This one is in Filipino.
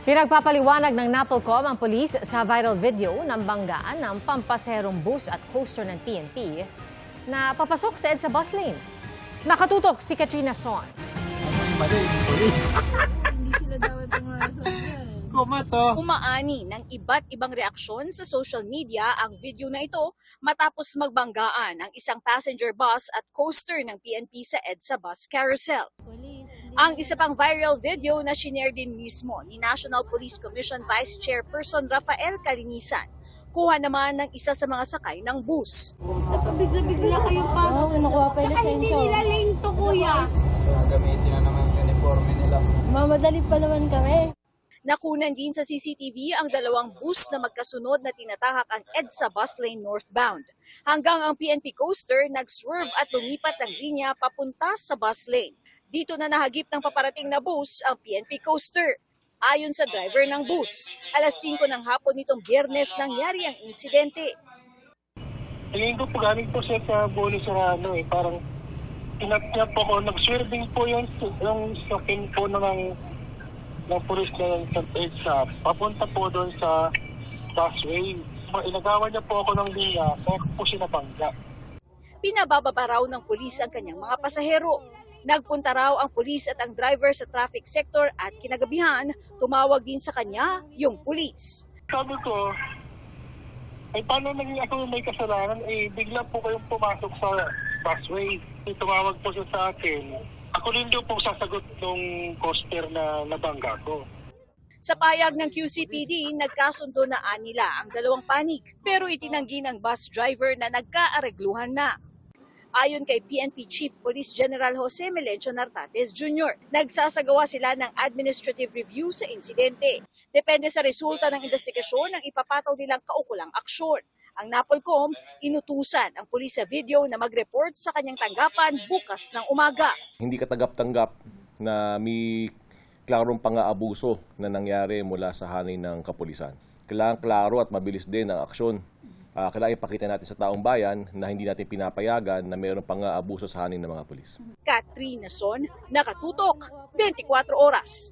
Pinagpapaliwanag ng NAPOLCOM ang polis sa viral video ng banggaan ng pampaserong bus at coaster ng PNP na papasok sa EDSA bus lane. Nakatutok si Katrina Son. Mali, polis. Hindi sila dapat pumasok yan. Kumato. Umaani ng iba't ibang reaksyon sa social media ang video na ito matapos magbanggaan ang isang passenger bus at coaster ng PNP sa EDSA bus carousel. Ang isa pang viral video na shinare din mismo ni National Police Commission Vice Chairperson Rafael Calinisan, kuha naman ng isa sa mga sakay ng bus. Napabigla-bigla kayong pasok. Oo, nakuha pa yung Saka hindi lisensya. nila lane to, kuya. Gamitin na naman yung uniforme nila. Mamadali pa naman kami. Nakunan din sa CCTV ang dalawang bus na magkasunod na tinatahak ang EDSA bus lane northbound. Hanggang ang PNP coaster nag-swerve at lumipat ng linya papunta sa bus lane. Dito na nahagip ng paparating na bus ang PNP coaster. Ayon sa driver ng bus, alas 5 ng hapon nitong Biyernes nangyari ang insidente. Tingin ko po galing po siya sa bonus sa parang inat niya po ako, nag-swerving po yung sakin po ng pulis na yung sa EDSA. Papunta po doon sa busway. Inagawan niya po ako ng linya, kaya po siya nabangga. Pinabababa raw ng pulis ang kanyang mga pasahero. Nagpunta raw ang pulis at ang driver sa traffic sector at kinagabihan, tumawag din sa kanya yung pulis. Sabi ko, ay paano naging ako may kasalanan? Bigla po kayong pumasok sa busway. Tumawag po siya sa akin. Ako rin daw po sasagot ng coaster na nabangga ko. Sa payag ng QCPD, nagkasundo na nila ang dalawang panig, pero itinanggi ng bus driver na nagkaaregluhan na. Ayon kay PNP Chief Police General Jose Melencio Nartates Jr., nagsasagawa sila ng administrative review sa insidente. Depende sa resulta ng investigasyon ang ipapataw nilang kaukulang aksyon. Ang NAPOLCOM, inutusan ang pulis sa video na mag-report sa kanyang tanggapan bukas ng umaga. Hindi katanggap-tanggap na may klarong pang-aabuso na nangyari mula sa hanay ng kapulisan. Kailangan klaro at mabilis din ang aksyon. Kailangan ipakita natin sa taong bayan na hindi natin pinapayagan na mayroong pang-aabuso sa hanay ng mga pulis. Katrina Son, nakatutok, 24 oras.